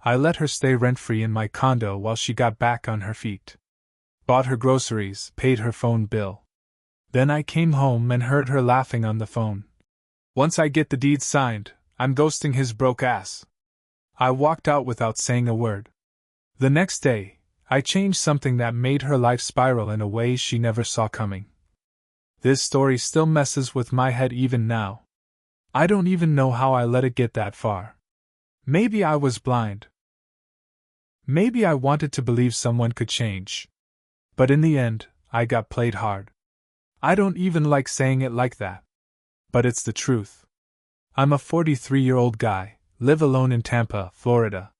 I let her stay rent-free in my condo while she got back on her feet. Bought her groceries, paid her phone bill. Then I came home and heard her laughing on the phone. Once I get the deed signed, I'm ghosting his broke ass. I walked out without saying a word. The next day, I changed something that made her life spiral in a way she never saw coming. This story still messes with my head even now. I don't even know how I let it get that far. Maybe I was blind. Maybe I wanted to believe someone could change. But in the end, I got played hard. I don't even like saying it like that. But it's the truth. I'm a 43-year-old guy, live alone in Tampa, Florida.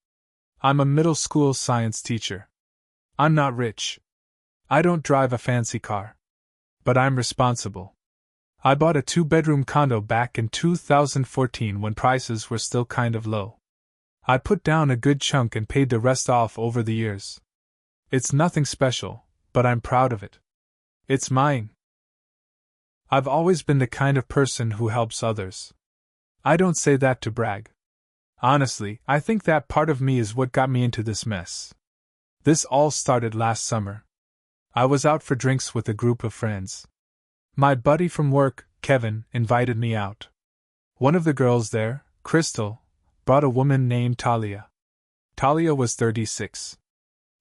I'm a middle school science teacher. I'm not rich. I don't drive a fancy car. But I'm responsible. I bought a 2-bedroom condo back in 2014 when prices were still kind of low. I put down a good chunk and paid the rest off over the years. It's nothing special, but I'm proud of it. It's mine. I've always been the kind of person who helps others. I don't say that to brag. Honestly, I think that part of me is what got me into this mess. This all started last summer. I was out for drinks with a group of friends. My buddy from work, Kevin, invited me out. One of the girls there, Crystal, brought a woman named Talia. Talia was 36.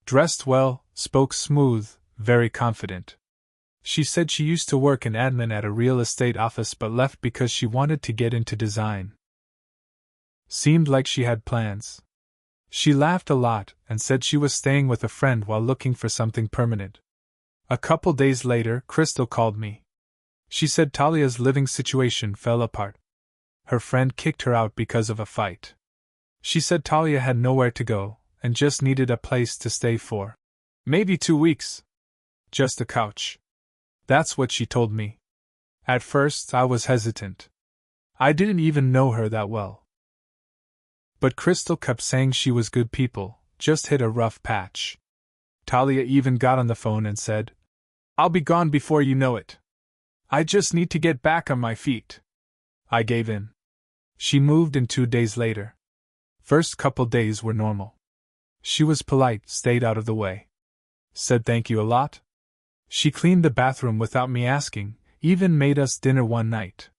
Dressed well, spoke smooth, very confident. She said she used to work in admin at a real estate office but left because she wanted to get into design. Seemed like she had plans. She laughed a lot and said she was staying with a friend while looking for something permanent. A couple days later, Crystal called me. She said Talia's living situation fell apart. Her friend kicked her out because of a fight. She said Talia had nowhere to go and just needed a place to stay for maybe 2 weeks. Just a couch. That's what she told me. At first, I was hesitant. I didn't even know her that well. But Crystal kept saying she was good people, just hit a rough patch. Talia even got on the phone and said, "I'll be gone before you know it. I just need to get back on my feet." I gave in. She moved in 2 days later. First couple days were normal. She was polite, stayed out of the way. Said thank you a lot. She cleaned the bathroom without me asking, even made us dinner one night.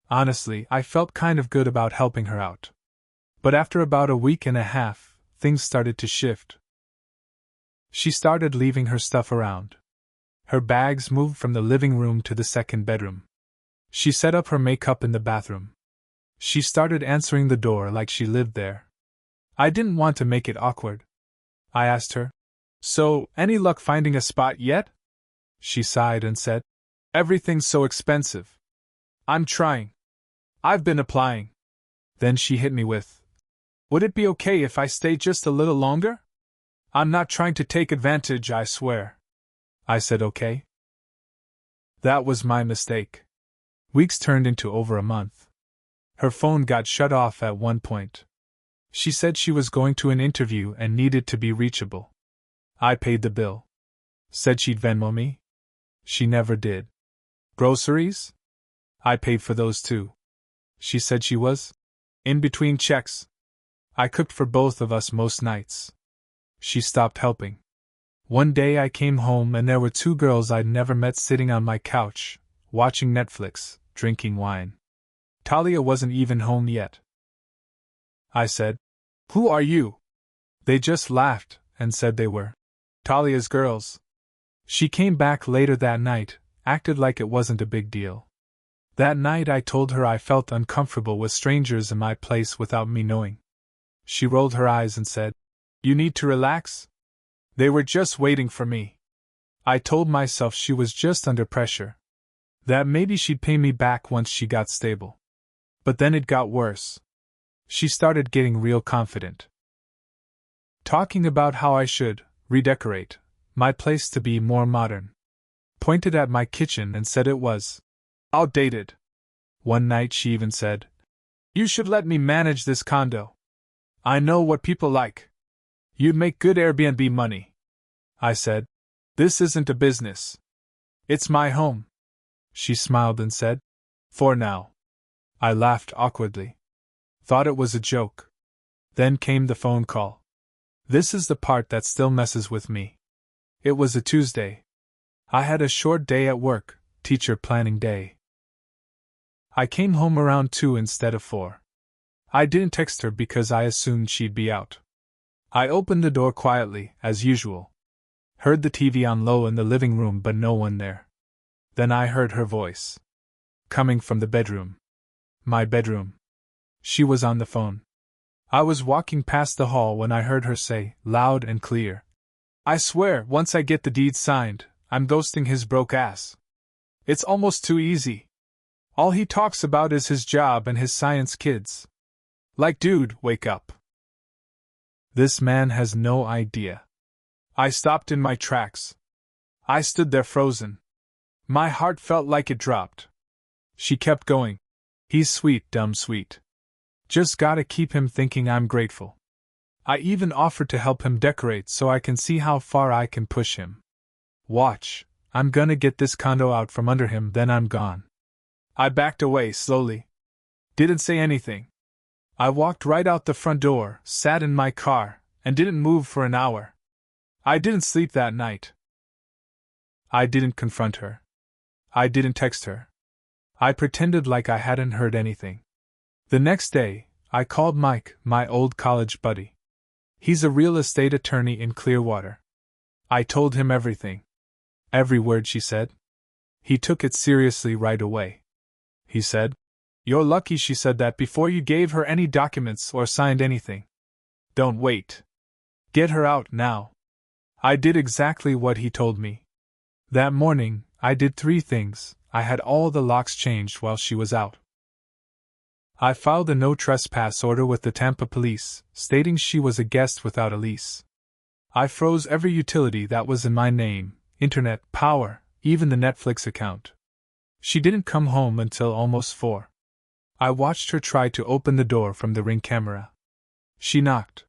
Honestly, I felt kind of good about helping her out. But after about a week and a half, things started to shift. She started leaving her stuff around. Her bags moved from the living room to the second bedroom. She set up her makeup in the bathroom. She started answering the door like she lived there. I didn't want to make it awkward. I asked her, "So, any luck finding a spot yet?" She sighed and said, "Everything's so expensive. I'm trying. I've been applying." Then she hit me with, "Would it be okay if I stay just a little longer? I'm not trying to take advantage, I swear." I said okay. That was my mistake. Weeks turned into over a month. Her phone got shut off at one point. She said she was going to an interview and needed to be reachable. I paid the bill. Said she'd Venmo me. She never did. Groceries? I paid for those too. She said she was in between checks. I cooked for both of us most nights. She stopped helping. One day I came home and there were 2 girls I'd never met sitting on my couch, watching Netflix, drinking wine. Talia wasn't even home yet. I said, "Who are you?" They just laughed and said they were Talia's girls. She came back later that night, acted like it wasn't a big deal. That night I told her I felt uncomfortable with strangers in my place without me knowing. She rolled her eyes and said, "You need to relax? They were just waiting for me." I told myself she was just under pressure. That maybe she'd pay me back once she got stable. But then it got worse. She started getting real confident. Talking about how I should redecorate my place to be more modern. Pointed at my kitchen and said it was outdated. One night she even said, "You should let me manage this condo. I know what people like. You'd make good Airbnb money." I said, "This isn't a business. It's my home." She smiled and said, "For now." I laughed awkwardly. Thought it was a joke. Then came the phone call. This is the part that still messes with me. It was a Tuesday. I had a short day at work, teacher planning day. I came home around 2 instead of 4. I didn't text her because I assumed she'd be out. I opened the door quietly, as usual. Heard the TV on low in the living room but no one there. Then I heard her voice. Coming from the bedroom. My bedroom. She was on the phone. I was walking past the hall when I heard her say, loud and clear, "I swear, once I get the deed signed, I'm ghosting his broke ass. It's almost too easy. All he talks about is his job and his science kids. Like, dude, wake up." This man has no idea. I stopped in my tracks. I stood there frozen. My heart felt like it dropped. She kept going. "He's sweet, dumb sweet. Just gotta keep him thinking I'm grateful. I even offered to help him decorate so I can see how far I can push him. Watch, I'm gonna get this condo out from under him, then I'm gone." I backed away slowly. Didn't say anything. I walked right out the front door, sat in my car, and didn't move for an hour. I didn't sleep that night. I didn't confront her. I didn't text her. I pretended like I hadn't heard anything. The next day, I called Mike, my old college buddy. He's a real estate attorney in Clearwater. I told him everything. Every word she said. He took it seriously right away. He said, "You're lucky she said that before you gave her any documents or signed anything. Don't wait. Get her out now." I did exactly what he told me. That morning, I did 3 things. I had all the locks changed while she was out. I filed a no trespass order with the Tampa police, stating she was a guest without a lease. I froze every utility that was in my name, internet, power, even the Netflix account. She didn't come home until almost 4. I watched her try to open the door from the Ring camera. She knocked.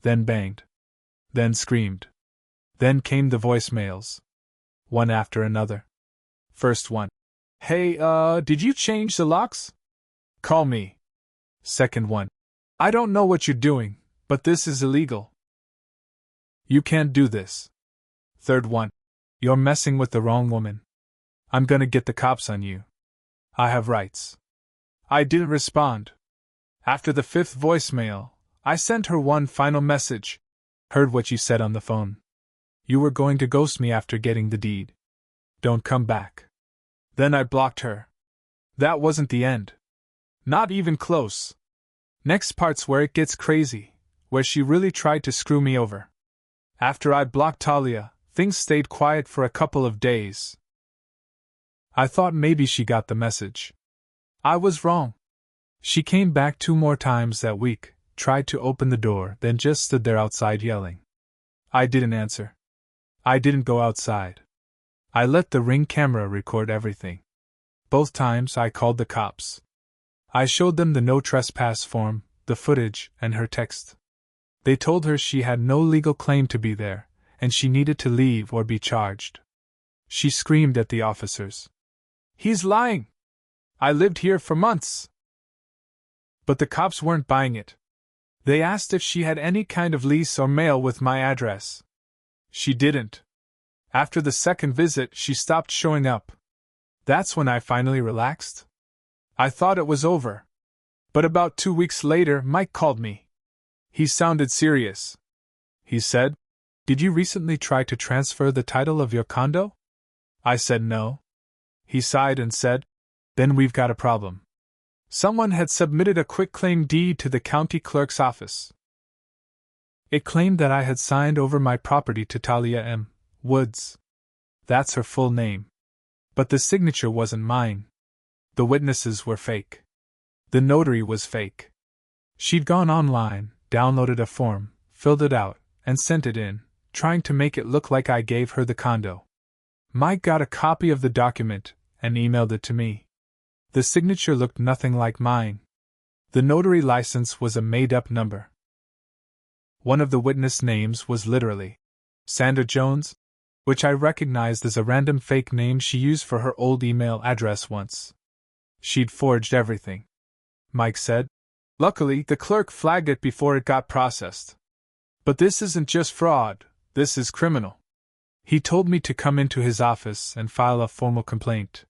Then banged. Then screamed. Then came the voicemails. One after another. First one. "Hey, did you change the locks? Call me." Second one. "I don't know what you're doing, but this is illegal. You can't do this." Third one. "You're messing with the wrong woman. I'm gonna get the cops on you. I have rights." I didn't respond. After the 5th voicemail, I sent her one final message. "Heard what you said on the phone. You were going to ghost me after getting the deed. Don't come back." Then I blocked her. That wasn't the end. Not even close. Next part's where it gets crazy, where she really tried to screw me over. After I blocked Talia, things stayed quiet for a couple of days. I thought maybe she got the message. I was wrong. She came back 2 more times that week, tried to open the door, then just stood there outside yelling. I didn't answer. I didn't go outside. I let the Ring camera record everything. Both times I called the cops. I showed them the no trespass form, the footage, and her text. They told her she had no legal claim to be there, and she needed to leave or be charged. She screamed at the officers. "He's lying! I lived here for months!" But the cops weren't buying it. They asked if she had any kind of lease or mail with my address. She didn't. After the 2nd visit, she stopped showing up. That's when I finally relaxed. I thought it was over. But about 2 weeks later, Mike called me. He sounded serious. He said, "Did you recently try to transfer the title of your condo?" I said no. He sighed and said, "Then we've got a problem." Someone had submitted a quitclaim deed to the county clerk's office. It claimed that I had signed over my property to Talia M. Woods. That's her full name. But the signature wasn't mine. The witnesses were fake. The notary was fake. She'd gone online, downloaded a form, filled it out, and sent it in, trying to make it look like I gave her the condo. Mike got a copy of the document and emailed it to me. The signature looked nothing like mine. The notary license was a made-up number. One of the witness names was literally Sandra Jones, which I recognized as a random fake name she used for her old email address once. She'd forged everything. Mike said. Luckily, the clerk flagged it before it got processed. But this isn't just fraud, this is criminal. He told me to come into his office and file a formal complaint.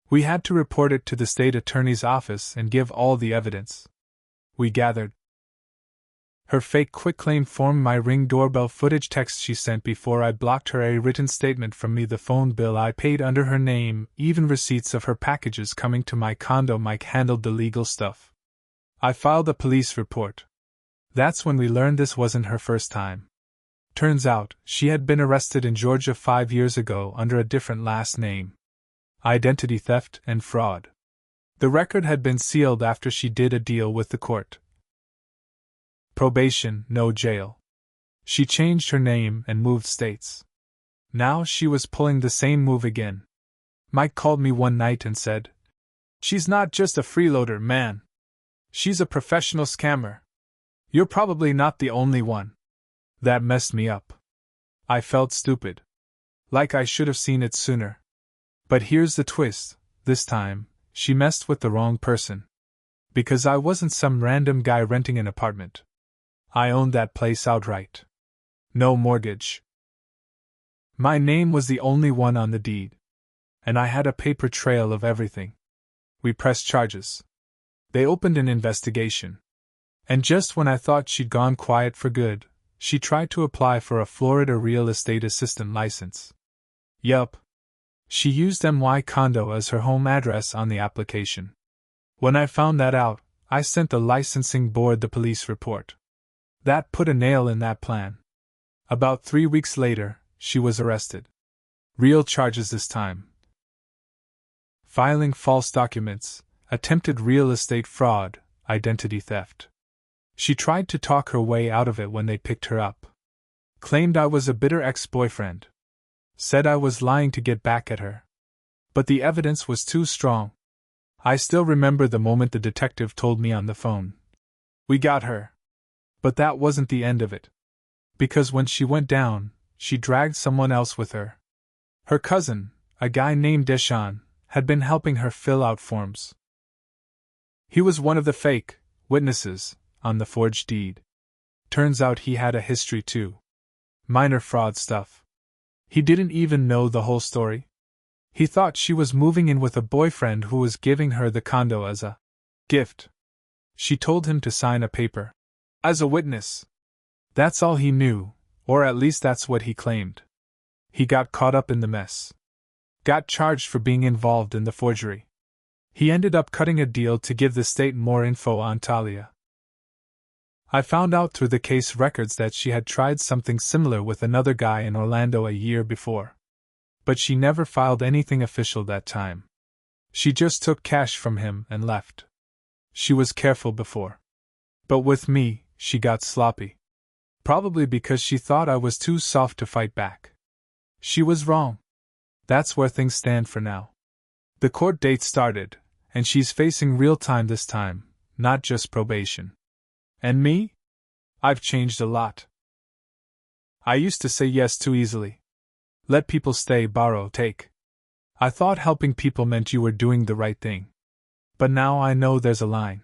We had to report it to the state attorney's office and give all the evidence. We gathered her fake quitclaim form, my Ring doorbell footage, text she sent before I blocked her, a written statement from me, the phone bill I paid under her name, even receipts of her packages coming to my condo. Mike handled the legal stuff. I filed a police report. That's when we learned this wasn't her first time. Turns out, she had been arrested in Georgia 5 years ago under a different last name. Identity theft and fraud. The record had been sealed after she did a deal with the court. Probation, no jail. She changed her name and moved states. Now she was pulling the same move again. Mike called me one night and said, "She's not just a freeloader, man. She's a professional scammer. You're probably not the only one." That messed me up. I felt stupid. Like I should have seen it sooner. But here's the twist: this time, she messed with the wrong person. Because I wasn't some random guy renting an apartment. I owned that place outright. No mortgage. My name was the only one on the deed. And I had a paper trail of everything. We pressed charges. They opened an investigation. And just when I thought she'd gone quiet for good, she tried to apply for a Florida real estate assistant license. Yup. She used my condo as her home address on the application. When I found that out, I sent the licensing board the police report. That put a nail in that plan. About 3 weeks later, she was arrested. Real charges this time. Filing false documents, attempted real estate fraud, identity theft. She tried to talk her way out of it when they picked her up. Claimed I was a bitter ex-boyfriend. Said I was lying to get back at her. But the evidence was too strong. I still remember the moment the detective told me on the phone. "We got her." But that wasn't the end of it. Because when she went down, she dragged someone else with her. Her cousin, a guy named Deshaun, had been helping her fill out forms. He was one of the fake witnesses on the forged deed. Turns out he had a history too. Minor fraud stuff. He didn't even know the whole story. He thought she was moving in with a boyfriend who was giving her the condo as a gift. She told him to sign a paper. As a witness. That's all he knew, or at least that's what he claimed. He got caught up in the mess. Got charged for being involved in the forgery. He ended up cutting a deal to give the state more info on Talia. I found out through the case records that she had tried something similar with another guy in Orlando a year before. But she never filed anything official that time. She just took cash from him and left. She was careful before. But with me, she got sloppy. Probably because she thought I was too soft to fight back. She was wrong. That's where things stand for now. The court date started, and she's facing real time this time, not just probation. And me? I've changed a lot. I used to say yes too easily. Let people stay, borrow, take. I thought helping people meant you were doing the right thing. But now I know there's a line.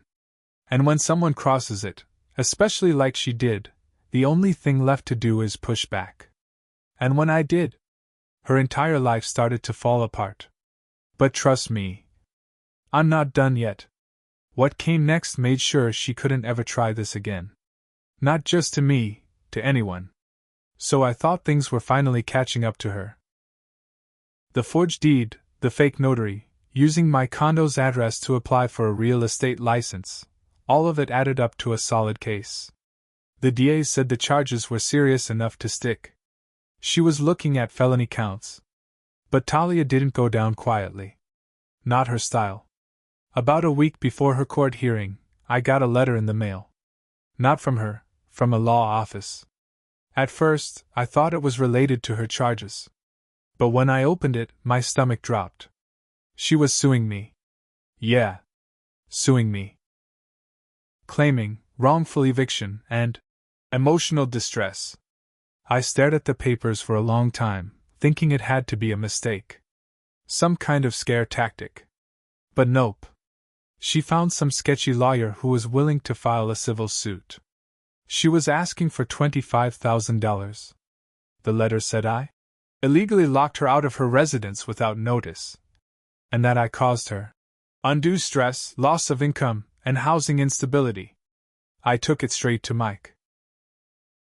And when someone crosses it, especially like she did, the only thing left to do is push back. And when I did, her entire life started to fall apart. But trust me, I'm not done yet. What came next made sure she couldn't ever try this again. Not just to me, to anyone. So I thought things were finally catching up to her. The forged deed, the fake notary, using my condo's address to apply for a real estate license, all of it added up to a solid case. The DA said the charges were serious enough to stick. She was looking at felony counts. But Talia didn't go down quietly. Not her style. About a week before her court hearing, I got a letter in the mail. Not from her, from a law office. At first, I thought it was related to her charges. But when I opened it, my stomach dropped. She was suing me. Yeah. Suing me. Claiming wrongful eviction and emotional distress. I stared at the papers for a long time, thinking it had to be a mistake. Some kind of scare tactic. But nope. She found some sketchy lawyer who was willing to file a civil suit. She was asking for $25,000. The letter said I illegally locked her out of her residence without notice, and that I caused her undue stress, loss of income, and housing instability. I took it straight to Mike.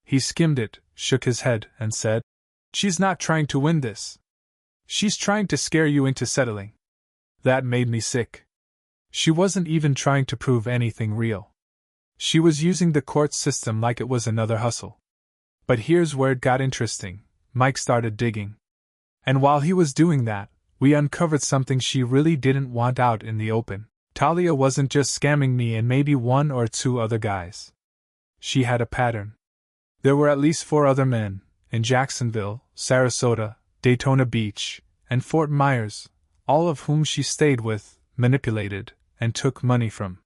He skimmed it, shook his head, and said, "She's not trying to win this. She's trying to scare you into settling." That made me sick. She wasn't even trying to prove anything real. She was using the court system like it was another hustle. But here's where it got interesting. Mike started digging. And while he was doing that, we uncovered something she really didn't want out in the open. Talia wasn't just scamming me and maybe one or two other guys. She had a pattern. There were at least 4 other men, in Jacksonville, Sarasota, Daytona Beach, and Fort Myers, all of whom she stayed with, manipulated, and took money from.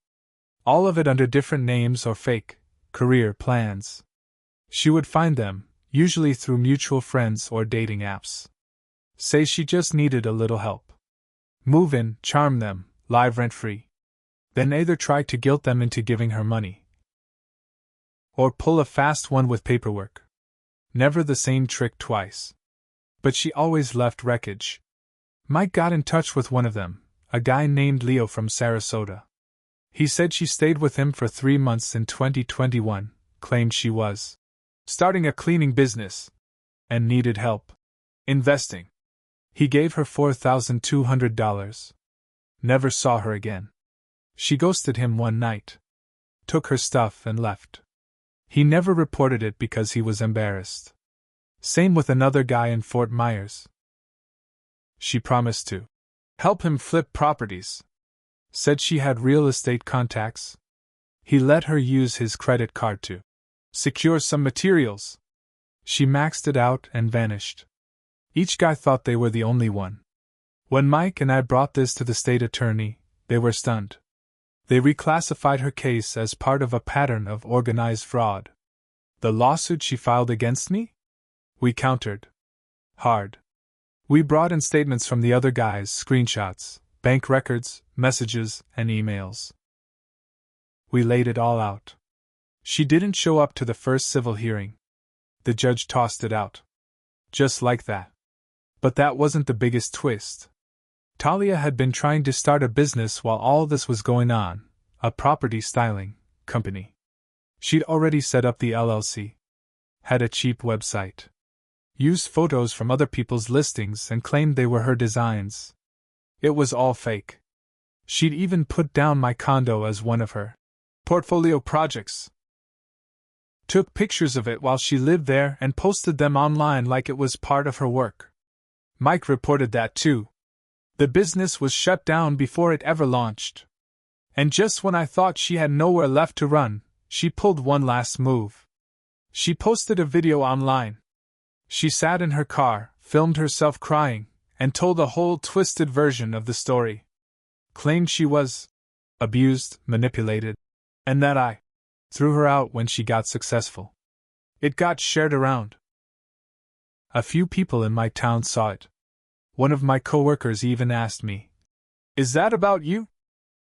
All of it under different names or fake career plans. She would find them, usually through mutual friends or dating apps. Say she just needed a little help. Move in, charm them, live rent-free. Then either try to guilt them into giving her money, or pull a fast one with paperwork. Never the same trick twice. But she always left wreckage. Mike got in touch with one of them, a guy named Leo from Sarasota. He said she stayed with him for 3 months in 2021, claimed she was starting a cleaning business, and needed help investing. He gave her $4,200. Never saw her again. She ghosted him one night, took her stuff and left. He never reported it because he was embarrassed. Same with another guy in Fort Myers. She promised to help him flip properties. Said she had real estate contacts. He let her use his credit card to secure some materials. She maxed it out and vanished. Each guy thought they were the only one. When Mike and I brought this to the state attorney, they were stunned. They reclassified her case as part of a pattern of organized fraud. The lawsuit she filed against me? We countered hard. We brought in statements from the other guys, screenshots, bank records, messages, and emails. We laid it all out. She didn't show up to the first civil hearing. The judge tossed it out. Just like that. But that wasn't the biggest twist. Talia had been trying to start a business while all this was going on, a property styling company. She'd already set up the LLC, had a cheap website, used photos from other people's listings and claimed they were her designs. It was all fake. She'd even put down my condo as one of her portfolio projects. Took pictures of it while she lived there and posted them online like it was part of her work. Mike reported that too. The business was shut down before it ever launched. And just when I thought she had nowhere left to run, she pulled one last move. She posted a video online. She sat in her car, filmed herself crying, and told a whole twisted version of the story. Claimed she was abused, manipulated, and that I threw her out when she got successful. It got shared around. A few people in my town saw it. One of my coworkers even asked me, "Is that about you?"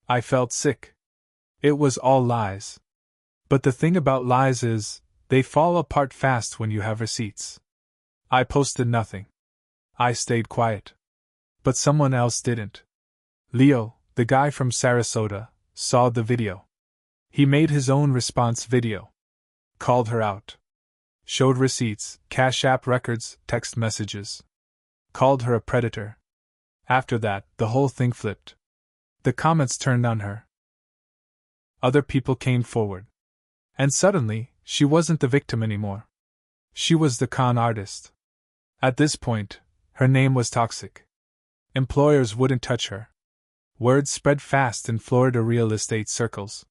I felt sick. It was all lies. But the thing about lies is, they fall apart fast when you have receipts. I posted nothing. I stayed quiet. But someone else didn't. Leo, the guy from Sarasota, saw the video. He made his own response video. Called her out. Showed receipts, Cash App records, text messages. Called her a predator. After that, the whole thing flipped. The comments turned on her. Other people came forward. And suddenly, she wasn't the victim anymore. She was the con artist. At this point, her name was toxic. Employers wouldn't touch her. Word spread fast in Florida real estate circles.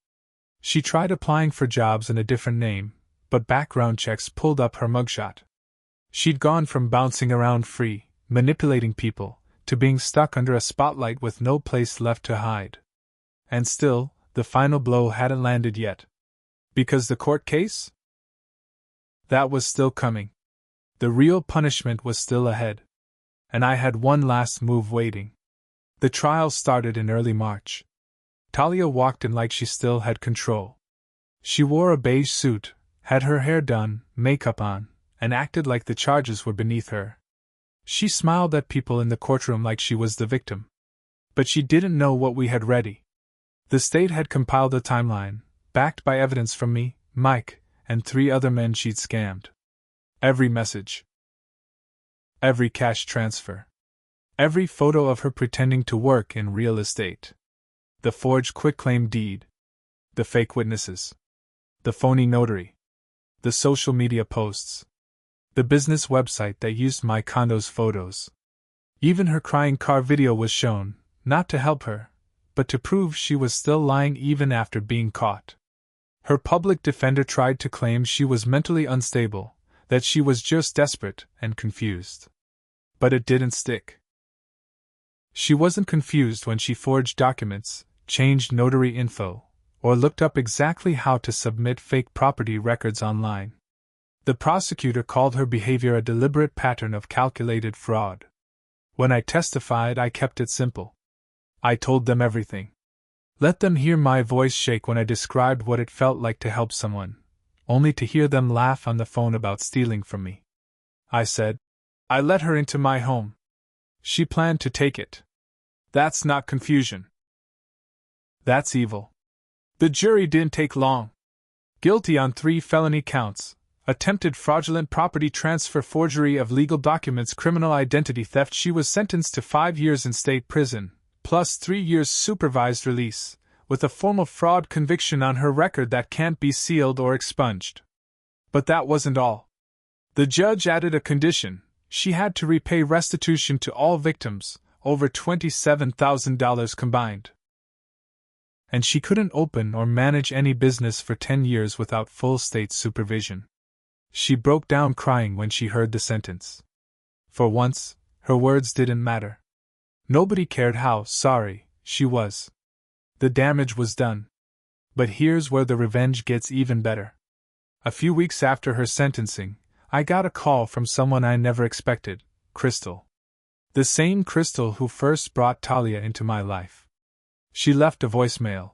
She tried applying for jobs in a different name, but background checks pulled up her mugshot. She'd gone from bouncing around free, manipulating people, to being stuck under a spotlight with no place left to hide. And still, the final blow hadn't landed yet. Because the court case? That was still coming. The real punishment was still ahead. And I had one last move waiting. The trial started in early March. Talia walked in like she still had control. She wore a beige suit, had her hair done, makeup on, and acted like the charges were beneath her. She smiled at people in the courtroom like she was the victim. But she didn't know what we had ready. The state had compiled a timeline, backed by evidence from me, Mike, and 3 other men she'd scammed. Every message. Every cash transfer. Every photo of her pretending to work in real estate. The forged quitclaim deed. The fake witnesses. The phony notary. The social media posts. The business website that used my condo's photos. Even her crying car video was shown, not to help her, but to prove she was still lying even after being caught. Her public defender tried to claim she was mentally unstable, that she was just desperate and confused. But it didn't stick. She wasn't confused when she forged documents, changed notary info, or looked up exactly how to submit fake property records online. The prosecutor called her behavior a deliberate pattern of calculated fraud. When I testified, I kept it simple. I told them everything. Let them hear my voice shake when I described what it felt like to help someone, only to hear them laugh on the phone about stealing from me. I said, I let her into my home. She planned to take it. That's not confusion. That's evil. The jury didn't take long. Guilty on 3 felony counts: attempted fraudulent property transfer, forgery of legal documents, criminal identity theft. She was sentenced to 5 years in state prison, plus 3 years supervised release, with a formal fraud conviction on her record that can't be sealed or expunged. But that wasn't all. The judge added a condition: she had to repay restitution to all victims, over $27,000 combined. And she couldn't open or manage any business for 10 years without full state supervision. She broke down crying when she heard the sentence. For once, her words didn't matter. Nobody cared how sorry she was. The damage was done. But here's where the revenge gets even better. A few weeks after her sentencing, I got a call from someone I never expected, Crystal. The same Crystal who first brought Talia into my life. She left a voicemail.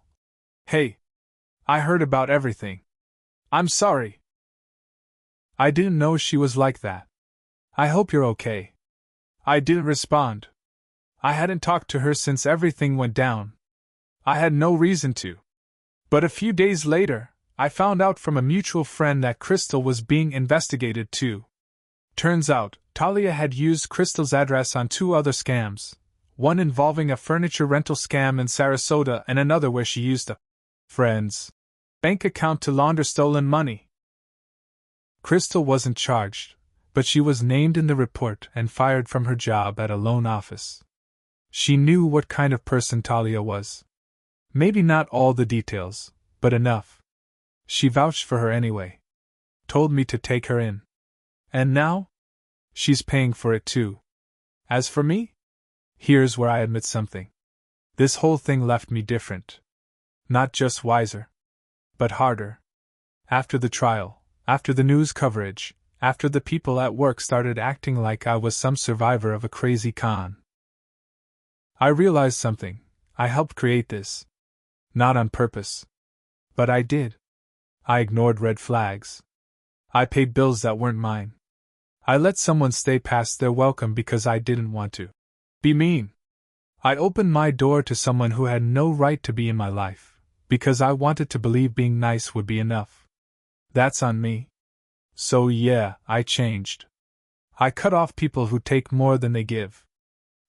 Hey. I heard about everything. I'm sorry. I didn't know she was like that. I hope you're okay. I didn't respond. I hadn't talked to her since everything went down. I had no reason to. But a few days later, I found out from a mutual friend that Crystal was being investigated too. Turns out, Talia had used Crystal's address on 2 other scams, one involving a furniture rental scam in Sarasota and another where she used a friend's bank account to launder stolen money. Crystal wasn't charged, but she was named in the report and fired from her job at a loan office. She knew what kind of person Talia was. Maybe not all the details, but enough. She vouched for her anyway. Told me to take her in. And now? She's paying for it too. As for me? Here's where I admit something. This whole thing left me different. Not just wiser, but harder. After the trial, after the news coverage, after the people at work started acting like I was some survivor of a crazy con, I realized something. I helped create this. Not on purpose. But I did. I ignored red flags. I paid bills that weren't mine. I let someone stay past their welcome because I didn't want to be mean. I opened my door to someone who had no right to be in my life, because I wanted to believe being nice would be enough. That's on me. So yeah, I changed. I cut off people who take more than they give.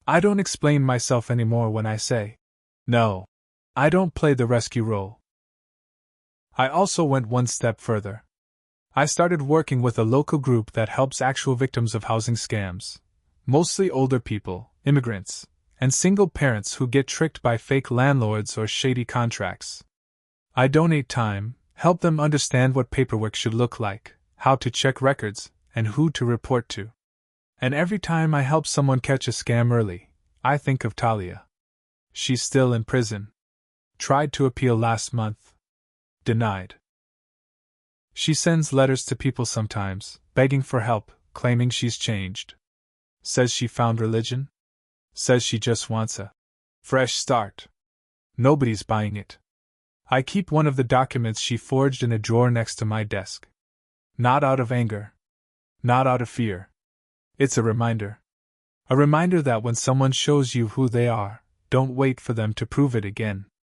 I don't explain myself anymore when I say no. I don't play the rescue role. I also went one step further. I started working with a local group that helps actual victims of housing scams, mostly older people, immigrants, and single parents who get tricked by fake landlords or shady contracts. I donate time, help them understand what paperwork should look like, how to check records, and who to report to. And every time I help someone catch a scam early, I think of Talia. She's still in prison. Tried to appeal last month. Denied. She sends letters to people sometimes, begging for help, claiming she's changed. Says she found religion. Says she just wants a fresh start. Nobody's buying it. I keep one of the documents she forged in a drawer next to my desk. Not out of anger. Not out of fear. It's a reminder. A reminder that when someone shows you who they are, don't wait for them to prove it again.